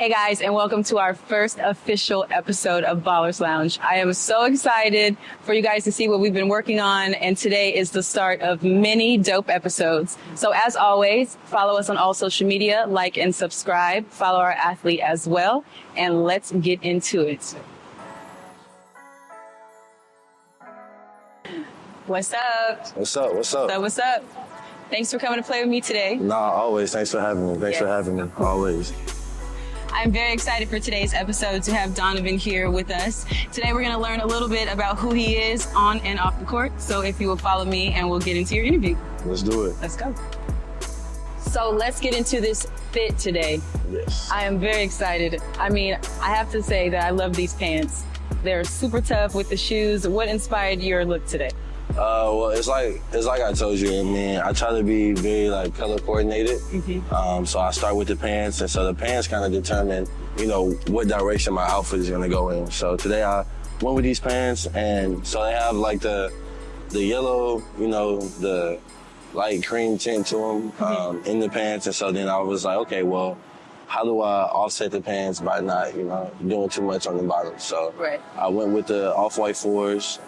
Hey guys, and welcome to our first official episode of Ballers Lounge. I am so excited for you guys to see what we've been working on, and today is the start of many dope episodes. So as always, follow us on all social media, like and subscribe, follow our athlete as well, and let's get into it. What's up? What's up? What's up? What's up? Thanks for coming to play with me today. Nah, always. Thanks for having me. Thanks for having me. Always. I'm very excited for today's episode to have Donovan here with us. Today we're going to learn a little bit about who he is on and off the court. So if you will follow me and we'll get into your interview. Let's do it. Let's go. So let's get into this fit today. Yes. I am very excited. I mean, I have to say that I love these pants. They're super tough with the shoes. What inspired your look today? Well, it's like I told you. I mean, I try to be very color coordinated. Mm-hmm. So I start with the pants, and so the pants kind of determine, what direction my outfit is gonna go in. So today I went with these pants, and so they have the yellow, the light cream tint to them in the pants, and so then I was like, okay, well, how do I offset the pants by not, doing too much on the bottom? So right. I went with the off-white 4s.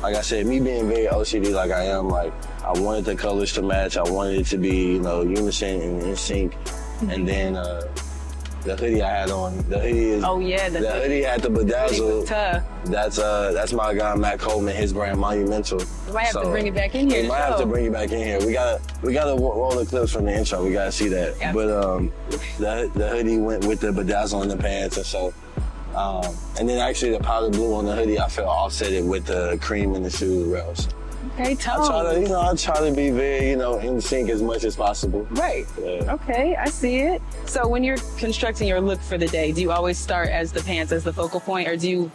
Like I said, me being very OCD like I am, I wanted the colors to match. I wanted it to be, unison and in sync. Mm-hmm. And then the hoodie I had on, the hoodie is... Oh yeah, the hoodie had the bedazzle. Tough. That's my guy Matt Coleman, his brand Monumental. We might have to bring it back in here. We might have to bring it back in here. We gotta roll the clips from the intro. We gotta see that. Yeah. But the hoodie went with the bedazzle in the pants, and so. And then actually the powder blue on the hoodie, I felt offset it with the cream in the shoe rails. Okay, tough. I try to be very, in sync as much as possible. Right. Yeah. Okay, I see it. So when you're constructing your look for the day, do you always start as the pants as the focal point, or do you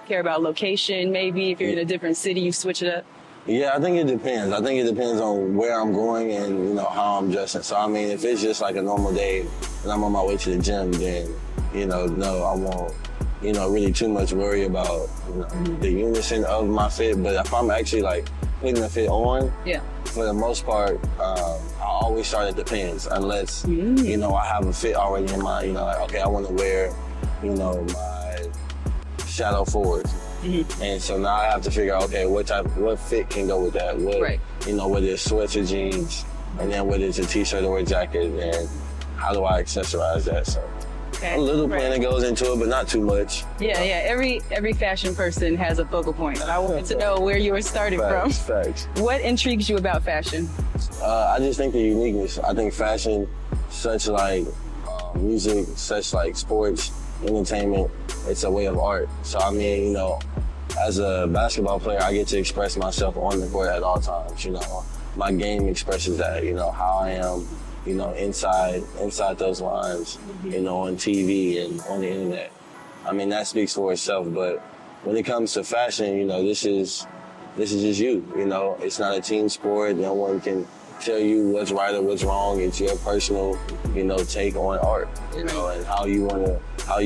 care about location? Maybe if you're in a different city, you switch it up? Yeah, I think it depends. I think it depends on where I'm going and, how I'm dressing. So, I mean, if it's just like a normal day and I'm on my way to the gym, then, no, I won't. Really too much worry about, the unison of my fit. But if I'm actually putting the fit on, yeah, for the most part, I always start at the pants unless, I have a fit already in mind. Okay, I want to wear, my shadow forward. Mm-hmm. And so now I have to figure out, okay, what fit can go with that? Right. Whether it's sweats or jeans, and then whether it's a t-shirt or a jacket, and how do I accessorize that? So. Okay. A little planning goes into it, but not too much. Yeah, yeah. Every fashion person has a focal point. I wanted to know where you were starting from. Facts. What intrigues you about fashion? I just think the uniqueness. I think fashion, such music, such sports, entertainment, it's a way of art. So I mean, as a basketball player, I get to express myself on the court at all times. My game expresses that. How I am. Inside those lines, on TV and on the internet. I mean, that speaks for itself. But when it comes to fashion, this is just you. It's not a team sport. No one can tell you what's right or what's wrong. It's your personal, take on art, and how you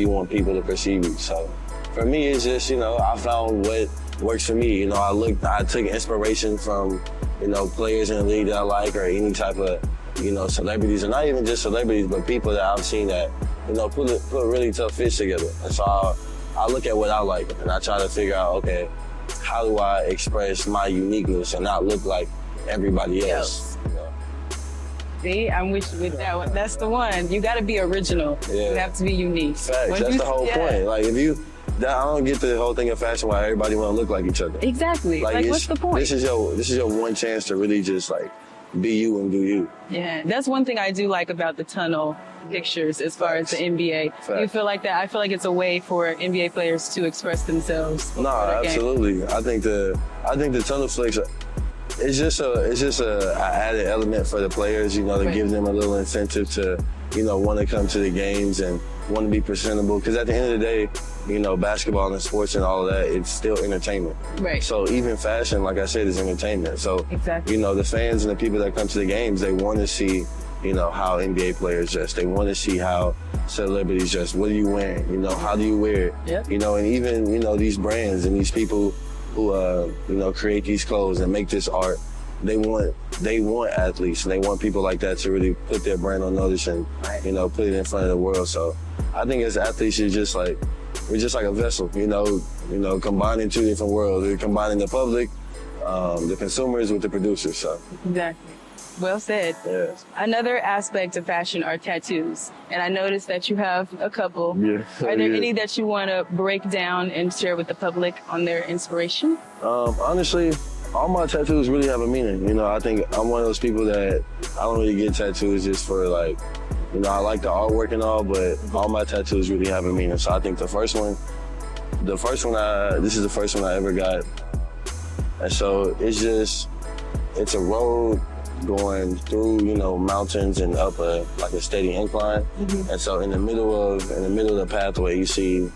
want people to perceive you. So for me, it's just, I found what works for me. I took inspiration from, players in the league that I like, or any type of, celebrities, and not even just celebrities, but people that I've seen that, put really tough fits together. And so I look at what I like, and I try to figure out, okay, how do I express my uniqueness and not look like everybody else? See, I'm with you with that one. That's the one. You got to be original. Yeah. You have to be unique. Facts. That's the whole point. I don't get the whole thing of fashion why everybody want to look like each other. Exactly. What's the point? This is your one chance to really just be you and do you. Yeah, that's one thing I do like about the tunnel pictures as far as the NBA. Facts. You feel like that? I feel like it's a way for NBA players to express themselves. No, absolutely. I think the tunnel flicks, it's just a added element for the players, to right. give them a little incentive to, want to come to the games and want to be presentable. Because at the end of the day, basketball and sports and all of that, it's still entertainment. Right. So even fashion, like I said, is entertainment. So, exactly. The fans and the people that come to the games, they want to see, how NBA players dress. They want to see how celebrities dress. What are you wearing? How do you wear it? Yep. And even, these brands and these people who, create these clothes and make this art, they want athletes, and they want people like that to really put their brand on notice and, you know, put it in front of the world. So I think as athletes, we're just like a vessel, you know, combining two different worlds. We're combining the public, the consumers with the producers. So Exactly. Well said. yeah. Another aspect of fashion are tattoos. And I noticed that you have a couple. Yeah. Are there Yeah. any that you want to break down and share with the public on their inspiration? Honestly, all my tattoos really have a meaning. You know, I think I'm one of those people that I don't really get tattoos just for like, you know, I like the artwork and all, but all my tattoos really have a meaning. So I think this is the first one I ever got. And so it's a road going through, you know, mountains and up a steady incline. And so in the middle of the pathway, you see, you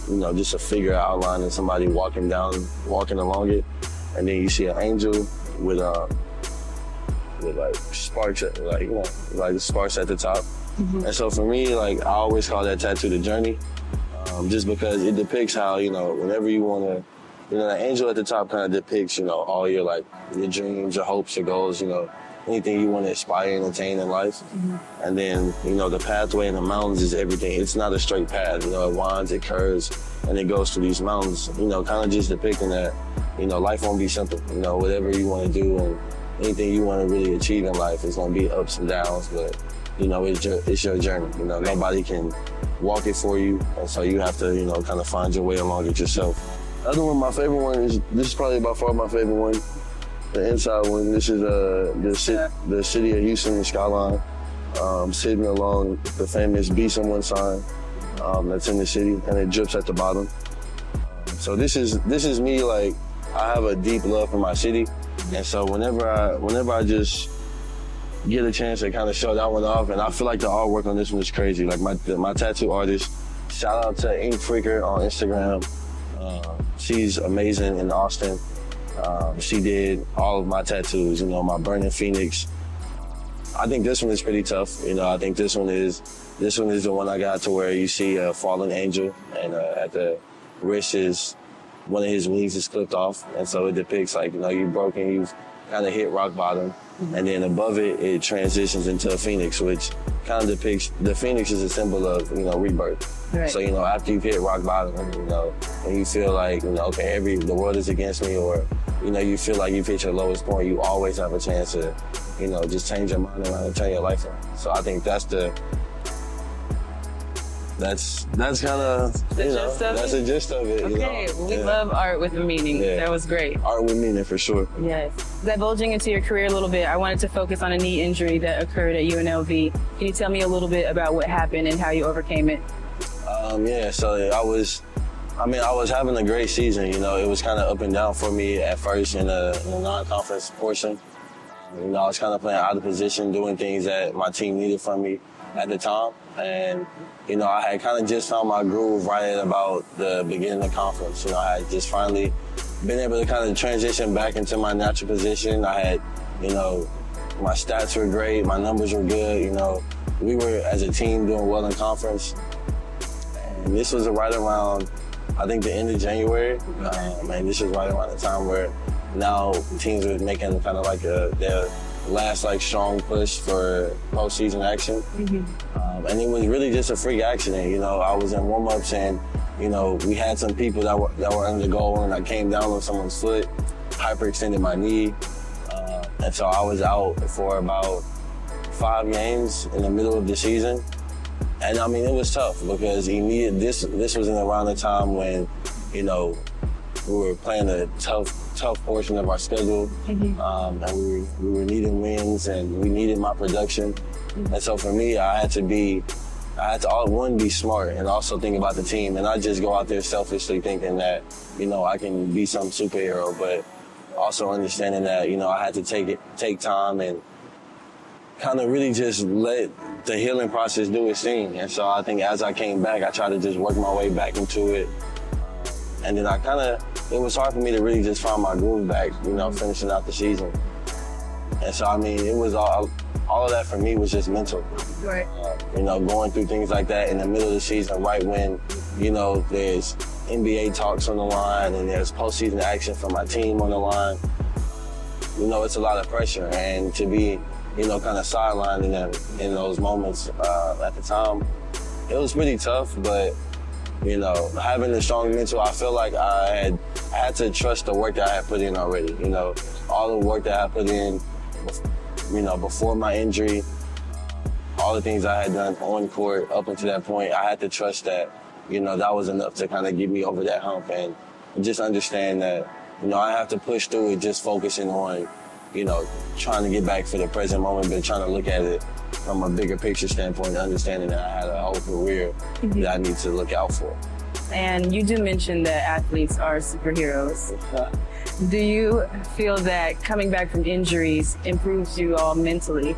know, just a figure outline and somebody walking along it. And then you see an angel with like sparks sparks at the top. And so for me, like, I always call that tattoo the journey, just because it depicts how, you know, whenever you want to, you know, the angel at the top kind of depicts, you know, all your dreams, your hopes, your goals, you know, anything you want to aspire and attain in life. And then, you know, the pathway in the mountains is everything. It's not a straight path, you know, it winds, it curves, and it goes through these mountains, you know, kind of just depicting that, you know, life won't be simple. You know, whatever you want to do and anything you want to really achieve in life is going to be ups and downs, but, you know, it's your journey. You know, nobody can walk it for you, and so you have to, you know, kind of find your way along it yourself. Other one, my favorite one this is probably by far my favorite one. The inside one, this is the city of Houston, the skyline, sitting along the famous Be Someone sign that's in the city, and it drips at the bottom. So this is me, like, I have a deep love for my city, and so whenever I just get a chance to kind of show that one off, and I feel like the artwork on this one is crazy. Like my tattoo artist, shout out to Ink Freaker on Instagram. She's amazing in Austin. She did all of my tattoos, you know, my Burning Phoenix. I think this one is pretty tough. You know, I think this one is the one I got to where you see a fallen angel, and at the wrist is one of his wings is clipped off, and so it depicts, like, you know, you've broken, you've kind of hit rock bottom, and then above it, it transitions into a phoenix, which kind of depicts, the phoenix is a symbol of, you know, rebirth. Right. So, you know, after you've hit rock bottom, you know, and you feel like, you know, okay, the world is against me, or, you know, you feel like you've hit your lowest point, you always have a chance to, you know, just change your mind around and turn your life around. So I think that's kind of, you know, that's the gist of it. Okay, you know? we love art with a meaning. Yeah. That was great. Art with meaning, for sure. Yes. Divulging into your career a little bit, I wanted to focus on a knee injury that occurred at UNLV. Can you tell me a little bit about what happened and how you overcame it? Yeah, so I was having a great season. You know, it was kind of up and down for me at first in the non-conference portion. You know, I was kind of playing out of position, doing things that my team needed from me at the time. And, you know, I had kind of just found my groove right at about the beginning of the conference. You know, I had just finally been able to kind of transition back into my natural position. I had, you know, my stats were great, my numbers were good. You know, we were, as a team, doing well in conference. And this was right around, I think, the end of January. And this was right around the time where now teams were making kind of like their last, like, strong push for postseason action. And it was really just a freak accident. You know, I was in warm-ups, and, you know, we had some people that were under the goal, and I came down on someone's foot, hyperextended my knee. And so I was out for about 5 games in the middle of the season. And I mean, it was tough because this was in around the time when, you know, we were playing a tough portion of our schedule, and we were needing wins, and we needed my production. And so for me, I had to be smart and also think about the team, and not just go out there selfishly thinking that, you know, I can be some superhero, but also understanding that, you know, I had to take time and kind of really just let the healing process do its thing. And so I think as I came back, I tried to just work my way back into it. And then it was hard for me to really just find my groove back, you know, finishing out the season. And so, I mean, it was all of that for me was just mental. Right. You know, going through things like that in the middle of the season, right when, you know, there's NBA talks on the line and there's postseason action for my team on the line. you know, it's a lot of pressure. And to be, you know, kind of sidelined in those moments at the time, it was pretty tough. But, you know, having a strong mental, I feel like I had to trust the work that I had put in already. You know, all the work that I put in, you know, before my injury, all the things I had done on court up until that point, I had to trust that, you know, that was enough to kind of get me over that hump and just understand that, you know, I have to push through it, just focusing on, you know, trying to get back for the present moment, but trying to look at it from a bigger picture standpoint, understanding that I had a whole career that I need to look out for. And you do mention that athletes are superheroes. Do you feel that coming back from injuries improves you all mentally?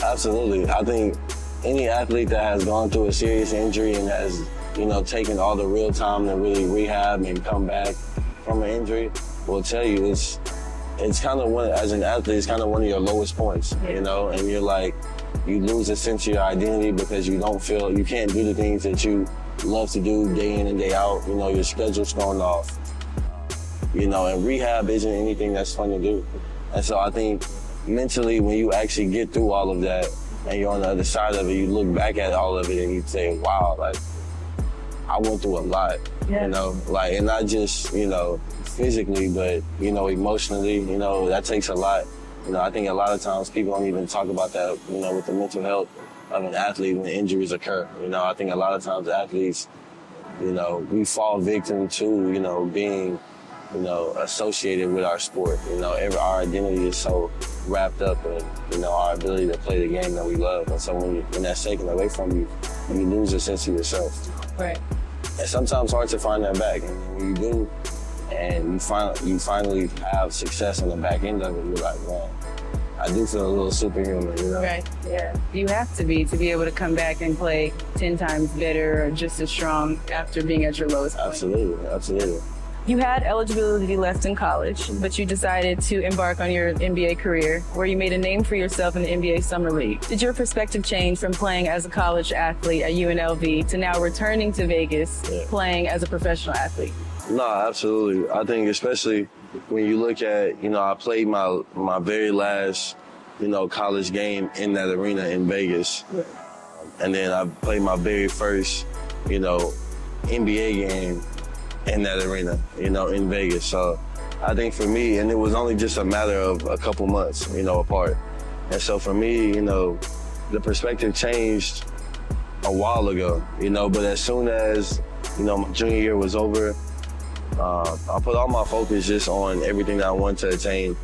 Absolutely. I think any athlete that has gone through a serious injury and has, you know, taken all the real time to really rehab and come back from an injury will tell you it's kind of as an athlete, it's kind of one of your lowest points, you know, and you're like, you lose a sense of your identity because you can't do the things that you love to do day in and day out. You know, your schedule's thrown off, you know, and rehab isn't anything that's fun to do. And so I think mentally, when you actually get through all of that and you're on the other side of it, you look back at all of it and you say, wow, like, I went through a lot, you know, like, and not just, you know, physically, but, you know, emotionally, you know, that takes a lot. You know, I think a lot of times people don't even talk about that, you know, with the mental health of an athlete when injuries occur. You know, I think a lot of times athletes, you know, we fall victim to, you know, being, you know, associated with our sport. You know, our identity is so wrapped up in, you know, our ability to play the game that we love. And so when that's taken away from you, you lose a sense of yourself. Right. And sometimes it's hard to find that back. And when you do, and you finally have success on the back end of it, you're like, man, I do feel a little superhuman, you know? Right, yeah. You have to be able to come back and play 10 times better or just as strong after being at your lowest point. Absolutely, absolutely. You had eligibility left in college, but you decided to embark on your NBA career, where you made a name for yourself in the NBA Summer League. Did your perspective change from playing as a college athlete at UNLV to now returning to Vegas, playing as a professional athlete? No, absolutely. I think especially when you look at, you know, I played my very last, you know, college game in that arena in Vegas. Right. And then I played my very first, you know, NBA game in that arena, you know, in Vegas. So I think for me, and it was only just a matter of a couple months, you know, apart. And so for me, you know, the perspective changed a while ago, you know, but as soon as, you know, my junior year was over, I put all my focus just on everything that I wanted to attain,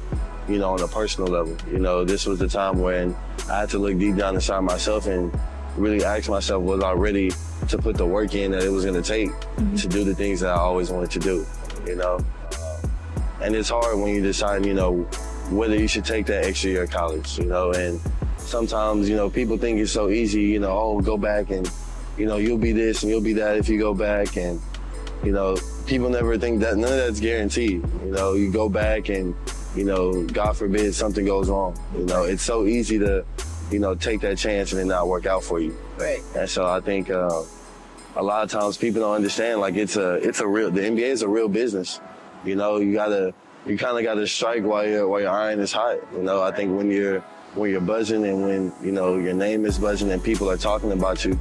you know, on a personal level. You know, this was the time when I had to look deep down inside myself and really ask myself, was I ready to put the work in that it was going to take to do the things that I always wanted to do, you know? And it's hard when you decide, you know, whether you should take that extra year of college, you know? And sometimes, you know, people think it's so easy, you know, oh, go back and, you know, you'll be this and you'll be that if you go back. And, you know, people never think that none of that's guaranteed. You know, you go back and, you know, God forbid something goes wrong. You know, it's so easy to, you know, take that chance and it not work out for you. Right. And so I think a lot of times people don't understand, like the NBA is a real business. You know, you kind of gotta strike while your iron is hot. You know, I think when you're buzzing and when, you know, your name is buzzing and people are talking about you,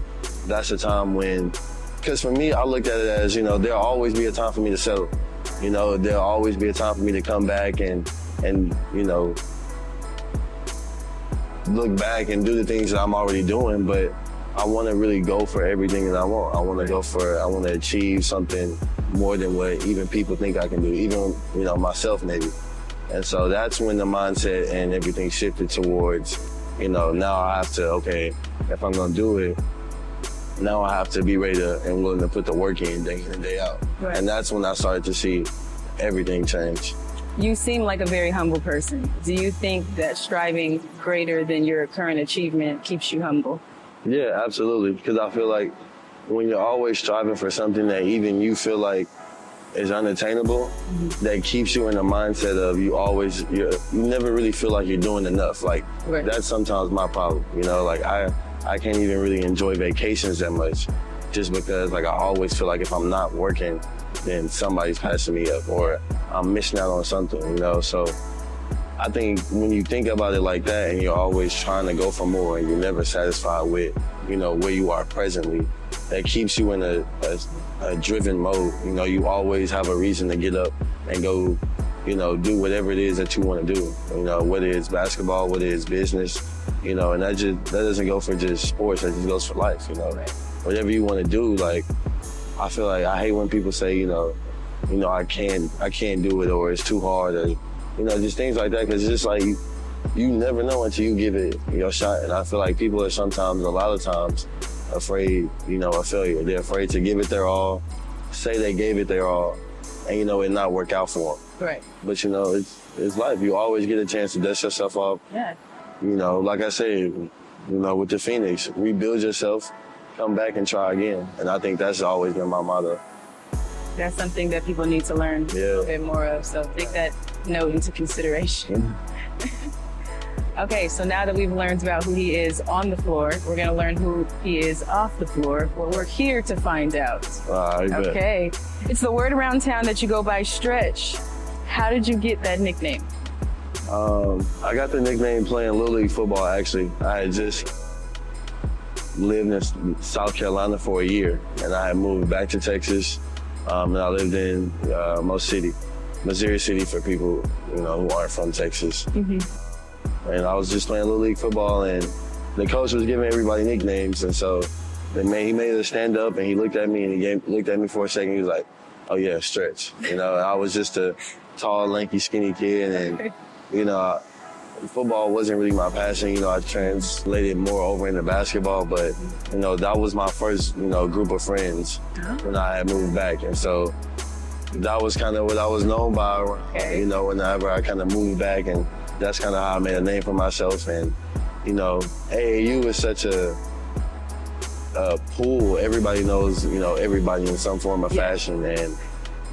that's the time when, because for me, I looked at it as, you know, there'll always be a time for me to settle. You know, there'll always be a time for me to come back and you know, look back and do the things that I'm already doing, but I want to really go for everything that I want. I want to achieve something more than what even people think I can do, even, you know, myself maybe. And so that's when the mindset and everything shifted towards, you know, now I have to, okay, if I'm going to do it, now I have to be ready and willing to put the work in day in and day out. Right. And that's when I started to see everything change. You seem like a very humble person. Do you think that striving greater than your current achievement keeps you humble? Yeah, absolutely. Because I feel like when you're always striving for something that even you feel like is unattainable, that keeps you in the mindset of you never really feel like you're doing enough. Like, right. That's sometimes my problem. You know, like I can't even really enjoy vacations that much just because, like, I always feel like if I'm not working, then somebody's passing me up or I'm missing out on something, you know? So I think when you think about it like that and you're always trying to go for more and you're never satisfied with, where you are presently, that keeps you in a driven mode. You always have a reason to get up and go, do whatever it is that you want to do. Whether it's basketball, whether it's business, and that doesn't go for just sports, that just goes for life, Whatever you want to do, like, I feel like I hate when people say, I can't do it, or it's too hard, or, just things like that, because it's just like, you never know until you give it your shot. And I feel like people are sometimes, a lot of times, afraid, of failure. They're afraid to give it their all, say they gave it their all, and, it not work out for them. Right. But, it's life. You always get a chance to dust yourself off. Yeah. Like I said, with the Phoenix, rebuild yourself, come back and try again. And I think that's always been my motto. That's something that people need to learn a little bit more of. So take that note into consideration. Okay, so now that we've learned about who he is on the floor, we're going to learn who he is off the floor. Well, we're here to find out. Okay. It's the word around town that you go by Stretch. How did you get that nickname? I got the nickname playing Little League football, actually. I had just lived in South Carolina for a year, and I had moved back to Texas, and I lived in Missouri City for people, who aren't from Texas. Mm-hmm. And I was just playing Little League football, and the coach was giving everybody nicknames, and so he made us stand up, and he looked at me, and he looked at me for a second. He was like, "Oh yeah, Stretch." I was just a tall, lanky, skinny kid, and football wasn't really my passion. I translated more over into basketball, but that was my first group of friends when I had moved back, and so that was kind of what I was known by. Whenever I kind of moved back, and that's kind of how I made a name for myself. And AAU is such a pool. Everybody knows everybody in some form of fashion, and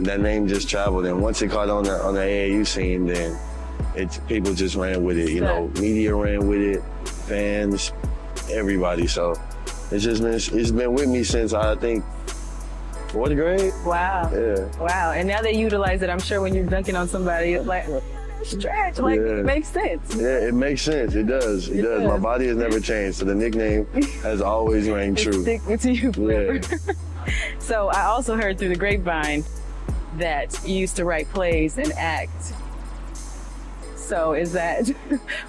that name just traveled. And once it caught on the AAU scene, then people just ran with it. Media ran with it, fans, everybody. So it's been with me since I think 4th grade. Wow. Yeah. Wow. And now they utilize it. I'm sure when you're dunking on somebody, it's like Stretch. Like it makes sense. Yeah, it makes sense. It does. It does. My body has never changed, so the nickname has always rang true. Stick with you forever. Yeah. So I also heard through the grapevine that you used to write plays and act. So is that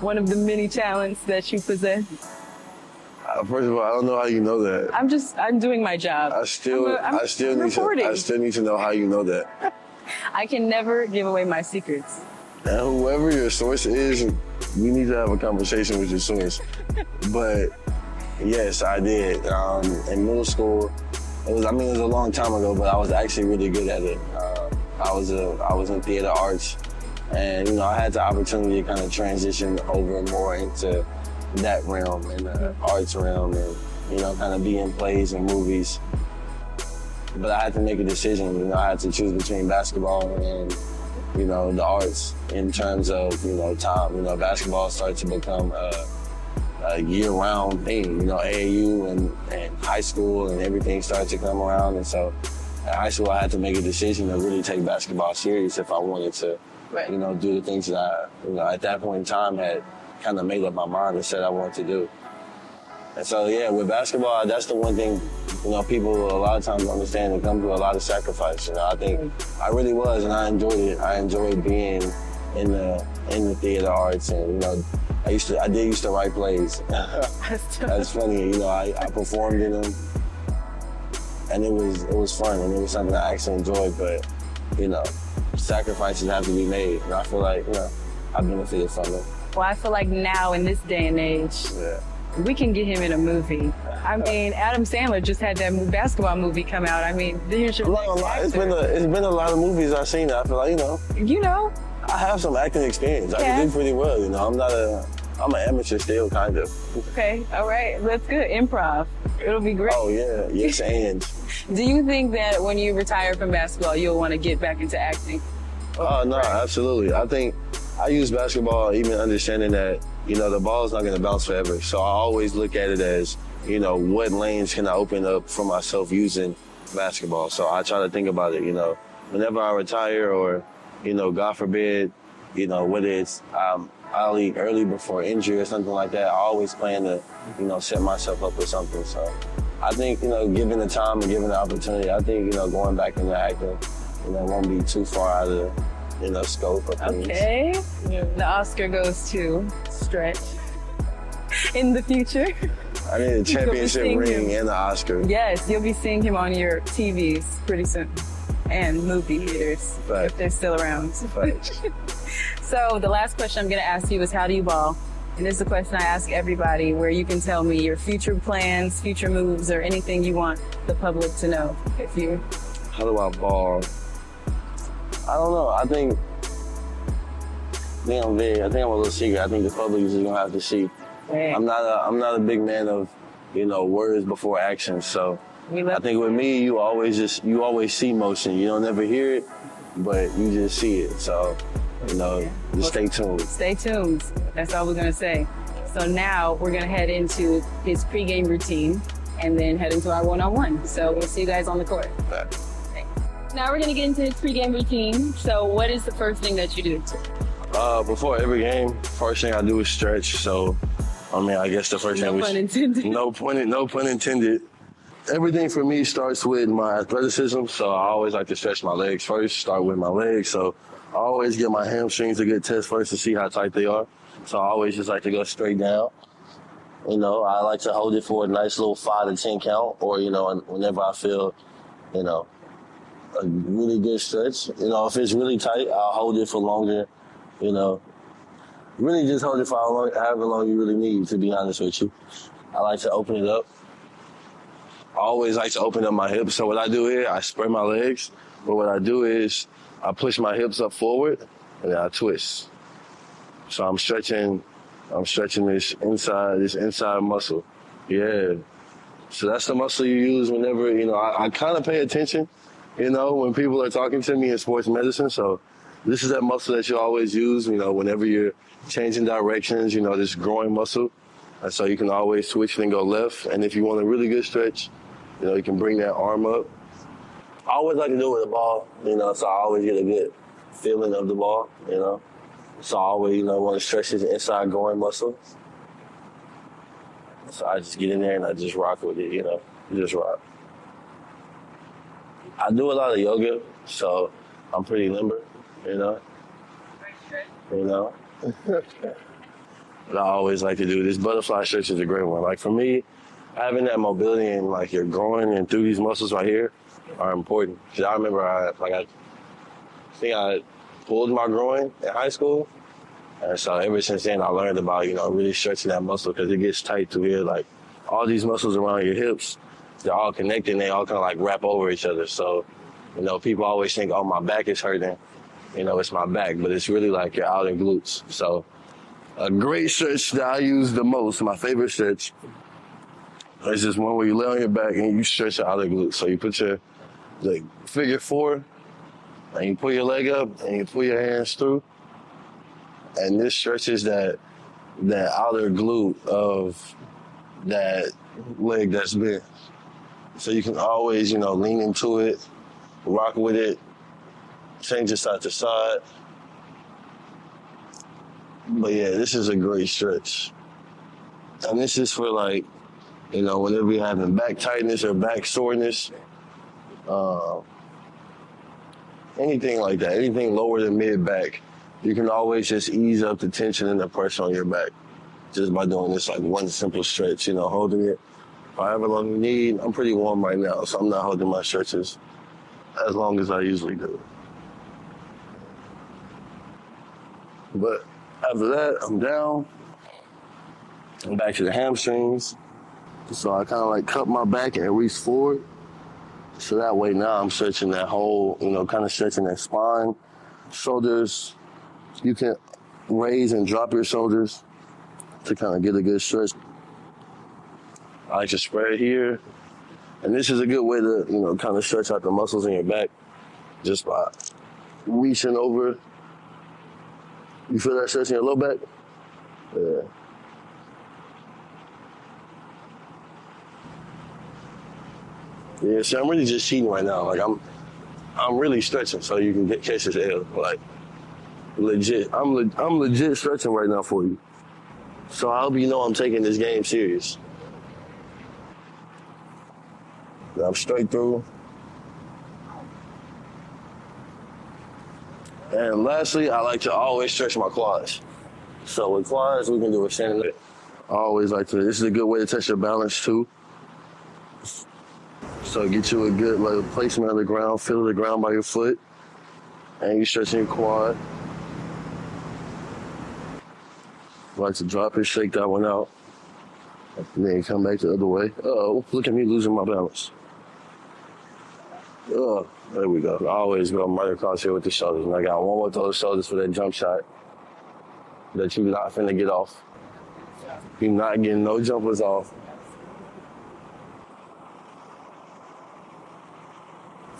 one of the many talents that you possess? First of all, I don't know how you know that. I'm doing my job. I still need to know how you know that. I can never give away my secrets. And whoever your source is, you need to have a conversation with your source. But yes, I did. In middle school, it was a long time ago, but I was actually really good at it. I was in theater arts, and I had the opportunity to kind of transition over more into that realm, in the arts realm, and kind of be in plays and movies. But I had to make a decision. I had to choose between basketball and the arts in terms of time. Basketball started to become a year-round thing. AAU and high school and everything started to come around, and so at high school I had to make a decision to really take basketball serious if I wanted to do the things that I at that point in time had kind of made up my mind and said I wanted to do. And so with basketball, that's the one thing people a lot of times don't understand. It comes with a lot of sacrifice. I think I really was, and I enjoyed it. I enjoyed being in the theater arts, and I did used to write plays. That's funny. I performed in them, and it was fun, and it was something I actually enjoyed. But sacrifices have to be made, and I feel like I benefited from it. Well, I feel like now in this day and age, we can get him in a movie. Adam Sandler just had that basketball movie come out. Here's your next actor. It's been a lot of movies I've seen. I feel like I have some acting experience. I can do pretty well. I'm an amateur still, kind of. Okay, all right, that's good. Improv, it'll be great. Oh yeah, yes and. Do you think that when you retire from basketball, you'll want to get back into acting? No, absolutely. I think I use basketball even understanding that, the ball's not going to bounce forever. So I always look at it as, what lanes can I open up for myself using basketball? So I try to think about it, whenever I retire or, God forbid, You know, whether it's I'll eat early before injury or something like that, I always plan to, you know, set myself up with something. So I think, you know, given the time and given the opportunity, I think, you know, going back into acting, you know, won't be too far out of, you know, scope of things. Okay. The Oscar goes to Stretch in the future. I need a championship ring and an Oscar. Yes, you'll be seeing him on your TVs pretty soon. And movie theaters, if they're still around. So the last question I'm going to ask you is, how do you ball? And this is a question I ask everybody, where you can tell me your future plans, future moves, or anything you want the public to know. How do I ball? I don't know. I think I'm a little secret. I think the public is just gonna have to see. Hey. I'm not a big man of, you know, words before action. So I think with me, you always see motion. You don't never hear it, but you just see it. So, you know, just stay tuned. Stay tuned. That's all we're gonna say. So now we're gonna head into his pregame routine and then head into our one-on-one. So we'll see you guys on the court. Okay. Now we're gonna get into his pregame routine. So what is the first thing that you do? Before every game, first thing I do is stretch. So, I mean, I guess the first thing was... No pun intended. No pun intended. Everything for me starts with my athleticism, so I always like to stretch my legs first, start with my legs. So I always get my hamstrings a good test first to see how tight they are. So I always just like to go straight down. You know, I like to hold it for a nice little 5 to 10 count, or, you know, whenever I feel, you know, a really good stretch. You know, if it's really tight, I'll hold it for longer, you know. Really just hold it for however long you really need, to be honest with you. I like to open it up. I always like to open up my hips. So what I do here, I spread my legs. But what I do is I push my hips up forward and then I twist. So I'm stretching this inside muscle. Yeah. So that's the muscle you use whenever, you know, I kind of pay attention, you know, when people are talking to me in sports medicine. So this is that muscle that you always use, you know, whenever you're changing directions, you know, this groin muscle. And so you can always switch and go left. And if you want a really good stretch, you know, you can bring that arm up. I always like to do it with the ball, you know, so I always get a good feeling of the ball, you know. So I always, you know, want to stretch this inside groin muscle. So I just get in there and I just rock with it, you know, just rock. I do a lot of yoga, so I'm pretty limber, you know. You know. But I always like to do this butterfly stretch is a great one. Like for me, having that mobility in like your groin and through these muscles right here are important. Cause I remember I think I pulled my groin in high school. And so ever since then I learned about, you know, really stretching that muscle because it gets tight through here. Like all these muscles around your hips, they're all connected and they all kind of like wrap over each other. So, you know, people always think, oh, my back is hurting. You know, it's my back, but it's really like your outer glutes. So a great stretch that I use the most, my favorite stretch, is just one where you lay on your back and you stretch your outer glutes. So you put your figure 4 and you pull your leg up and you pull your hands through. And this stretches that outer glute of that leg that's bent. So you can always, you know, lean into it, rock with it, change it side to side. But yeah, this is a great stretch. And this is for like, you know, whenever you're having back tightness or back soreness, anything like that, anything lower than mid-back, you can always just ease up the tension and the pressure on your back just by doing this like one simple stretch, you know, holding it however long you need. I'm pretty warm right now, so I'm not holding my stretches as long as I usually do. But after that, I'm down. I'm back to the hamstrings. So I kind of like cup my back and reach forward. So that way now I'm stretching that whole, you know, kind of stretching that spine, shoulders. You can raise and drop your shoulders to kind of get a good stretch. I like to spread here. And this is a good way to, you know, kind of stretch out the muscles in your back just by reaching over. You feel that stretch in your low back? Yeah. Yeah, so I'm really just cheating right now. Like I'm really stretching so you can catch this L. Like, legit. I'm legit stretching right now for you. So I hope you know I'm taking this game serious. I'm straight through. And lastly, I like to always stretch my quads. So with quads, we can do a standing leg. I always like to, this is a good way to test your balance too. So get you a good placement of the ground, feel the ground by your foot, and you stretching your quad. I like to drop it, shake that one out, and then come back the other way. Uh-oh, look at me losing my balance. There we go. I always go right across here with the shoulders, and I got one with those shoulders for that jump shot that you're not finna get off. You're not getting no jumpers off.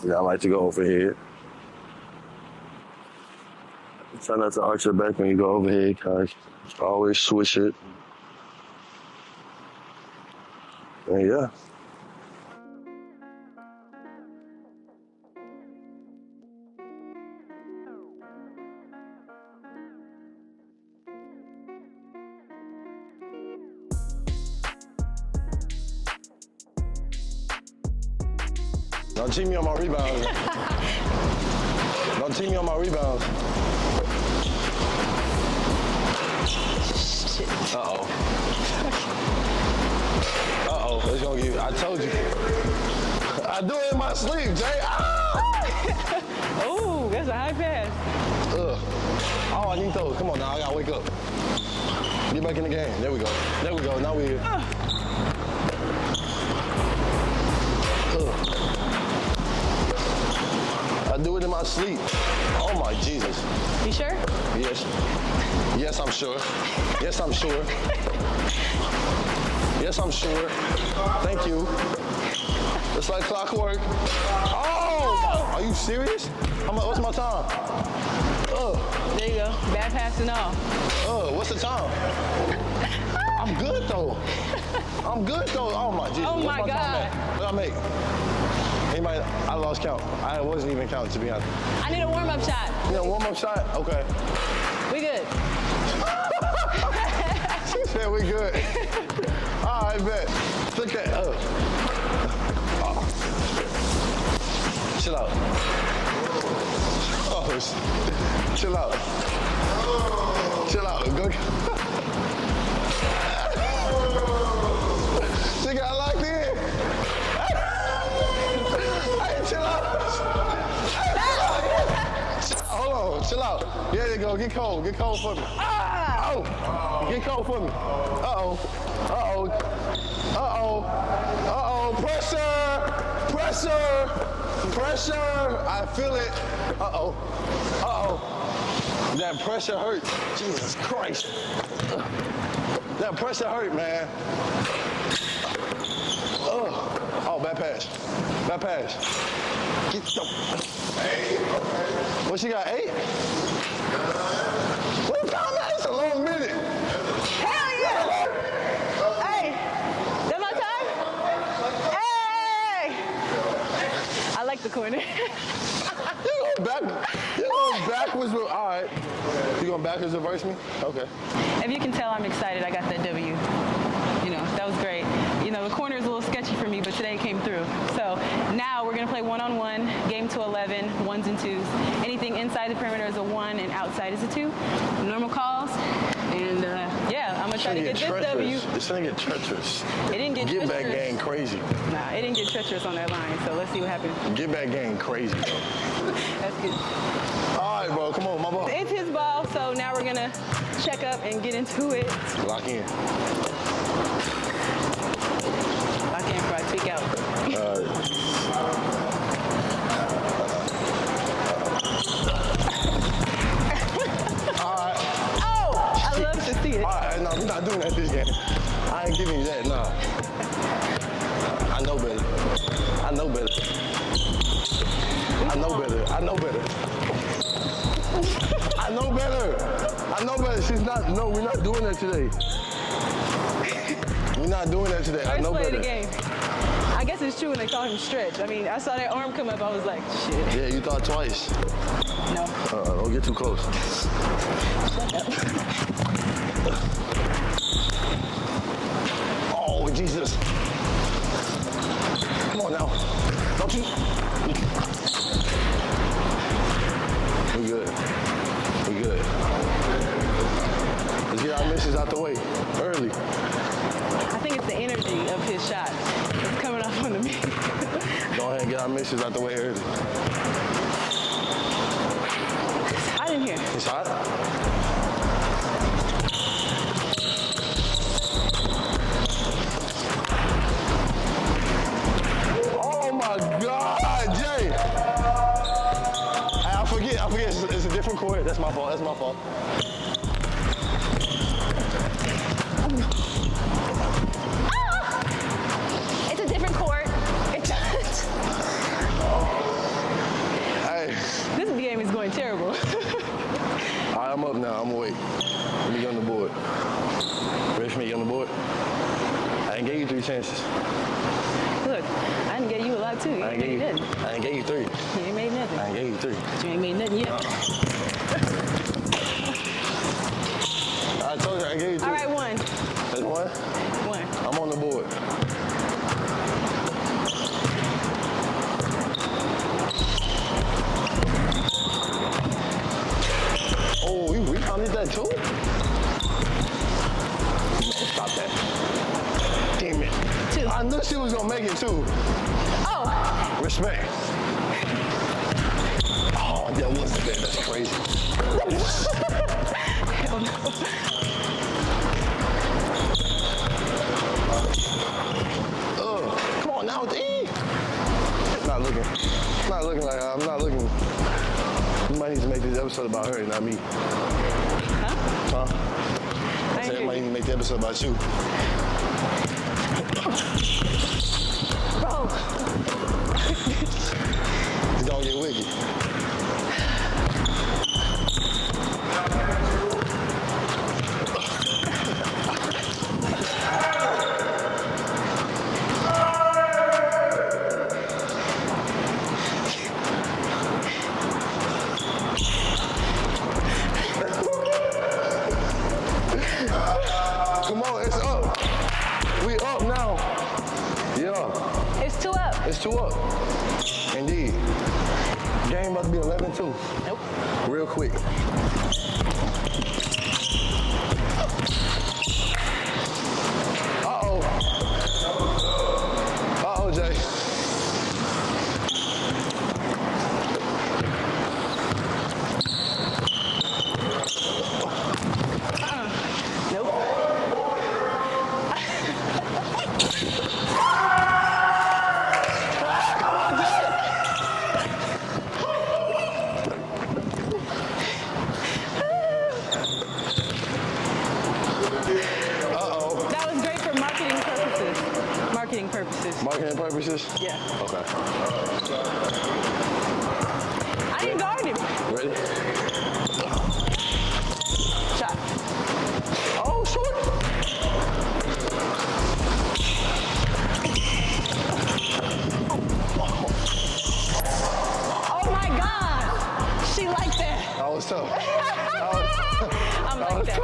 Yeah, I like to go overhead. Try not to arch your back when you go overhead, guys. Always switch it. And yeah. Don't team me on my rebounds. Don't team me on my rebounds. Uh-oh. Uh-oh, it's gonna give you, I told you. I do it in my sleep, Jay. Ah! Oh, that's a high pass. Oh, I need those. Come on now, I gotta wake up. Get back in the game. There we go. There we go, now we're here. I do it in my sleep. Oh my Jesus. You sure? Yes. Yes, I'm sure. Yes, I'm sure. Yes, I'm sure. Thank you. It's like clockwork. Oh! Are you serious? What's my time? There you go. Bad pass and all. What's the time? I'm good though. I'm good though. Oh my Jesus. Oh my God. What did I make? I lost count. I wasn't even counting, to be honest. I need a warm-up shot. You know, warm-up shot? Okay. We good. She said we good. All right, bet. Look at, Chill out. Oh, chill out. Chill out. Go. She got locked in. Hey, chill out. Hold on, chill out. There you go. Get cold. Get cold for me. Oh, get cold for me. Uh-oh. Uh-oh. Uh-oh. Uh-oh. Pressure. Pressure. Pressure. I feel it. Uh-oh. Uh-oh. That pressure hurt. Jesus Christ. That pressure hurt, man. Oh, bad pass. Bad pass. Get the... What she got, 8? What time that? It's a long minute. Hell yeah! Hey, that my time? Hey! I like the corner. You going backwards with, all right. You going backwards reverse me? Okay. If you can tell, I'm excited. I got that W. You know, that was great. You know, the corner is a little sketchy for me, but today it came through. So now we're going to play one-on-one, game to 11, ones and twos. Anything inside the perimeter is a 1 and outside is a 2. Normal calls. And yeah, I'm going to try to get this W. It's going to get treacherous. It didn't get treacherous. Get back game crazy. Nah, it didn't get treacherous on that line. So let's see what happens. Get back game crazy, bro. That's good. All right, bro. Come on, my ball. It's his ball, so now we're going to check up and get into it. Lock in. I can't probably speak out. Alright. Oh! I love to see it. Alright, no, we're not doing that this game. I ain't giving you that, nah. I know better. I know better. I know better. I know better. I know better. I know better. She's not, no, we're not doing that today. We're not doing that today. I know better. First play of the game. I guess is true when they call him Stretch. I mean, I saw that arm come up, I was like, shit. Yeah, you thought twice. No. Don't get too close. Shut up. Oh, Jesus. Come on now. Don't you? We good. We good. Let's get our misses out the way early. I think it's the energy of his shot that's coming off on the me. Go ahead and get our misses out the way early. It's hot in here. It's hot? Oh my God, Jay! I forget. It's a different court. That's my fault. It's a different court. Hey. This game is going terrible. All right, I'm up now. I'm gonna wait. Let me get on the board. Ready for me to get on the board? I ain't gave you 3 chances. Look, I didn't get you a lot too. You ain't made nothing. I ain't gave you 3. You ain't made nothing. I ain't gave you 3. But you ain't made nothing yet. I told you I gave you 3. All right, 1. That's 1? 1. I'm on the board. Oh, you rebounded that too? Stop that. Damn it. 2. I knew she was gonna make it too. Oh. Respect. Oh, that wasn't bad. That's crazy. Hell no. Come on now, D. Not looking like I'm not looking. You might need to make this episode about her and not me. Huh? I said you might need to make the episode about you. Bro. It's gonna get wicked. Come on, it's up. We up now. Yeah. It's 2 up. It's 2 up. Indeed. Game about to be 11-2. Nope. Real quick. Uh-oh. Uh-oh, Jay. Nope. That was great for marketing purposes. Marketing purposes. Marketing purposes? Yeah. Okay. I didn't guard him. Ready? Shot. Oh, short. Oh my God. She liked that. That was tough. I'm like that.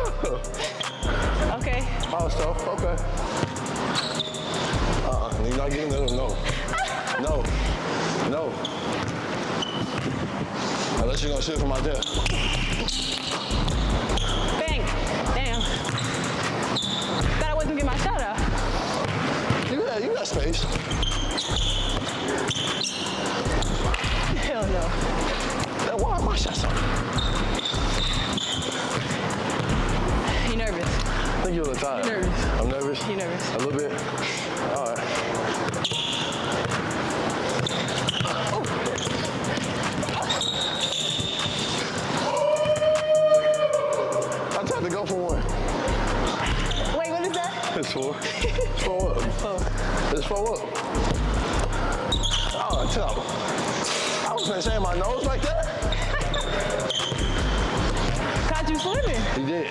Okay. That was tough. Okay. You're not getting that. No. No. No. Unless you're gonna shoot from out there. Bang. Damn. Thought I wasn't getting my shot off. You got space. Hell no. Why are my shots on? You nervous? I think you're a little tired. You're nervous. I'm nervous. You nervous? A little bit. All right. I tried to go for 1. Wait, what is that? It's 4. It's 4 up. Oh. It's 4 up. Oh, tough. I was gonna say my nose like that. Caught you swimming. He did.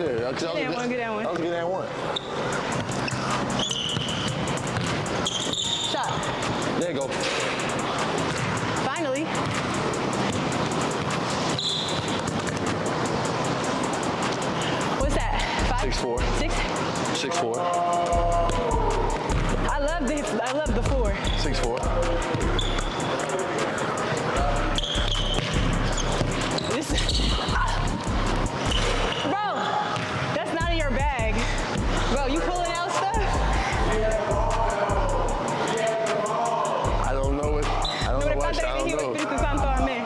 there. That was Good and one, good and one. That was a good and one. Shot. There you go. Finally. What's that? 5? 6'4". 6? 6'4". I love the 4. 6'4". Bro, that's not in your bag. Bro, you pulling out stuff? I don't know what. I don't know what. I don't know. Espíritu Santo, amén.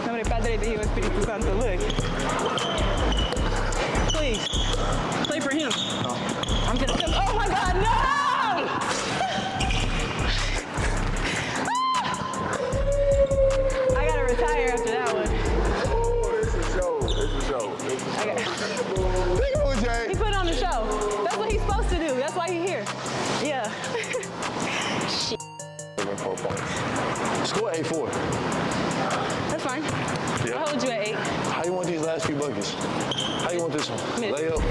Nombre del Padre, del Hijo, Espíritu Santo. Look. Please. Play for him. I'm gonna come. Oh my God, no! I gotta retire after that one. It's a show. Think of it, Jay. He put on the show. That's what he's supposed to do. That's why he's here. Yeah. Shit. 4 points. Score 8-4. That's fine. Yeah. I'll hold you at 8. How you want these last few buckets? How you want this one? Miss. Layup,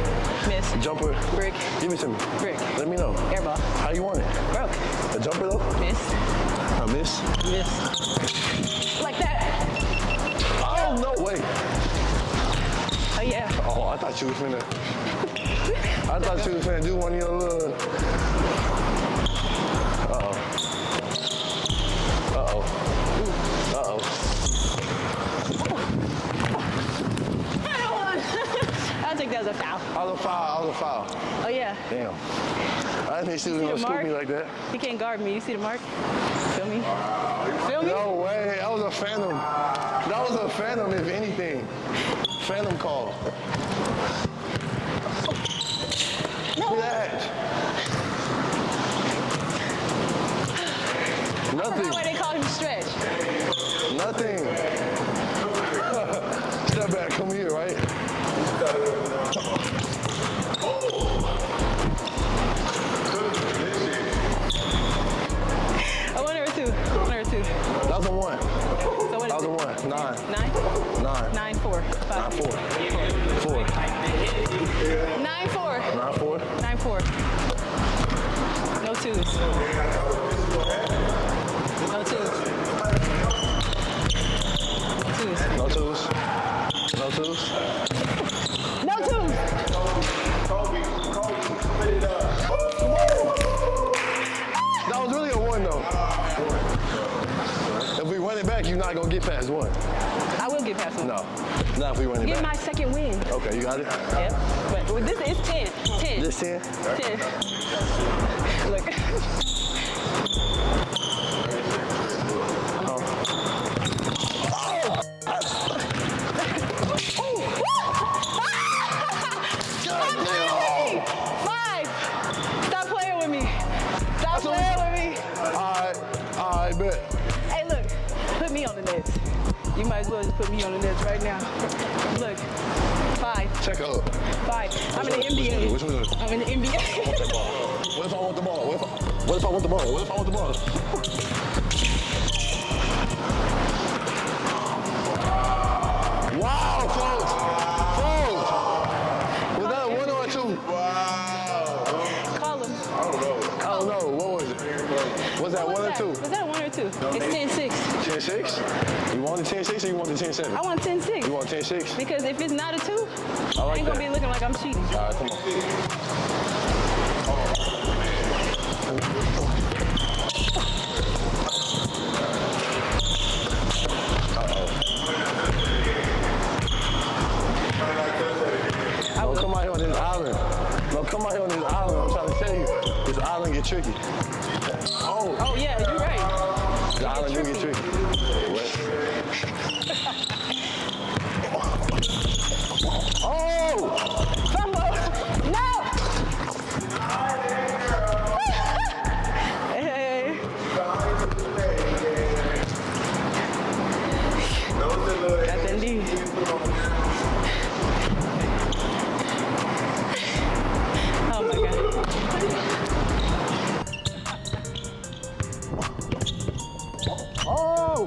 Miss. jumper. Brick. Give it to me. Brick. Let me know. Airball. How you want it? Broke. A jumper though? Miss. A miss? Miss. Like that. Oh no way. Oh yeah. Oh, I thought you was finna. I thought you was finna do one of your little. Uh-oh. Uh-oh. Uh-oh. I'll take that as a foul. I was a foul. Oh yeah. Damn. I didn't think she was gonna scoop me like that. He can't guard me. You see the mark? Feel me? Feel me? No way. That was a phantom. That was a phantom, if anything. Phantom call. No. Look at that. I forgot Nothing. why they call him stretch. Nothing. Step back. Come here, right? A 1 or a 2? 1 or a 2? That was a 1. So what is That was it? a 1. 9. 9? 9. 9, 4. 5. 9, 4. 4. 9, 4. 9, 4. 9, 4. No 2s. No 2s. 2s. No 2s. No 2s. No 2s. That was really a 1 though. If we run it back, you're not gonna get past 1. I will get past 1. No. Not if we run it Get back. my second win. Okay, you got it? Yep. But this is 10. 10. This 10? 10. Look. Damn. 5. Stop playing with me. Stop playing with me. Alright, bet. Hey, look. Put me on the nets. You might as well just put me on the nets right now. Look. 5. Check up. 5. I'm in the NBA. Which one is it? I'm in the NBA. What if I want the ball? What if I want the ball? What if I want the ball? Wow, folks! Folks! Was that a 1 or a 2? Call him. I don't know. What was it? Was that 1 or 2? Was that a 1 or 2? It's 10-6. 10-6? You want the 10-6 or you want the 10-7? I want 10-6. You want 10-6? Because if it's not a 2, I like I ain't gonna that. be looking like I'm cheating. All right, come on. Don't come out here on this island. Don't come out here on this island. I'm trying to tell you, this island get tricky. Oh, Oh yeah, you're right. the island do get tricky. tricky. What? Oh! Fumble! No! Hey. That's indeed. Oh my God. Oh!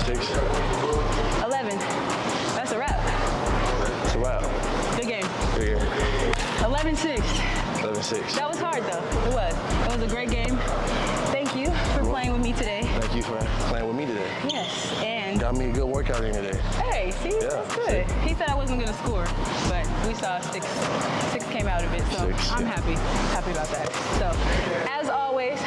6. 11. That's a wrap. It's a wrap. Good game. Good game. 11-6. 11-6. That was hard though. It was. It was a great game. Thank you for playing with me today. Thank you for playing with me today. Yes. And Got me a good workout in today. hey, see, that's good. He said I wasn't gonna score, but we saw six came out of it. So 6, I'm yeah. happy about that. So as always,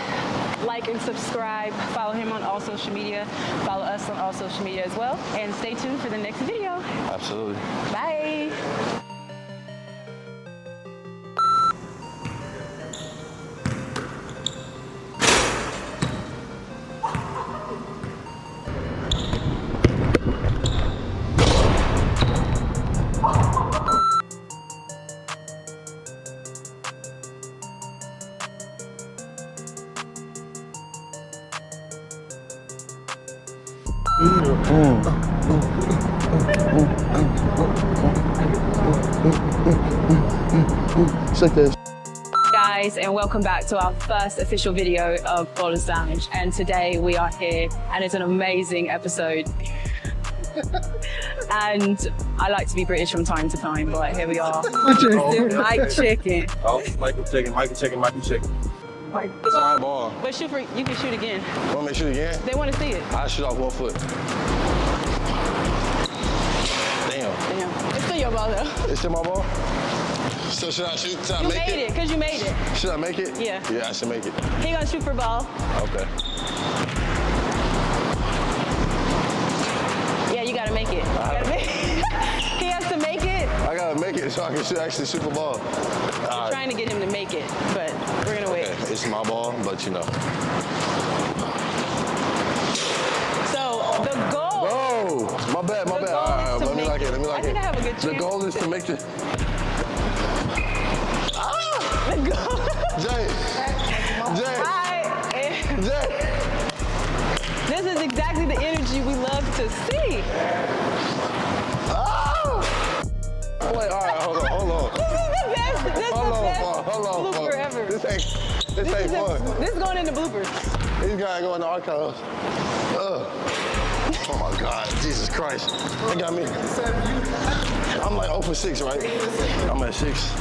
like and subscribe. Follow him on all social media. Follow us on all social media as well. And stay tuned for the next video. Absolutely. Bye. Shake that. Guys, and welcome back to our first official video of Ballers Lounge. And today we are here, and it's an amazing episode. And I like to be British from time to time, but here we are. Mike Chicken. Oh, Michael chicken. It's my ball. But shoot for, you can shoot again. Want me to shoot again? They want to see it. I shoot off 1 foot. Damn. Damn. It's still your ball though. It's still my ball? So should I shoot? Should I You make made it, because you made it. Should I make it? Yeah. Yeah, I should make it. He gonna shoot for ball. Okay. Yeah, you gotta make it. You gotta make it. He has to make it. I gotta make it so I can actually shoot the ball. I'm trying to get him to make it, but we're gonna wait. Okay, it's my ball, but you know. So the goal. Oh, my bad. The All goal right, is to let me make like it. Let me I like think it. I have a good The chance. goal is to make the. The goal. Jay. Jay. This is exactly the energy we love to see. Oh! Wait, all right, hold on. This is the best. This is the best Hold on. blooper ever. This ain't fun. This is going into bloopers. These guys go in the archives. Ugh. Oh my God, Jesus Christ. They got me. I'm like 0 for 6, right? I'm at 6.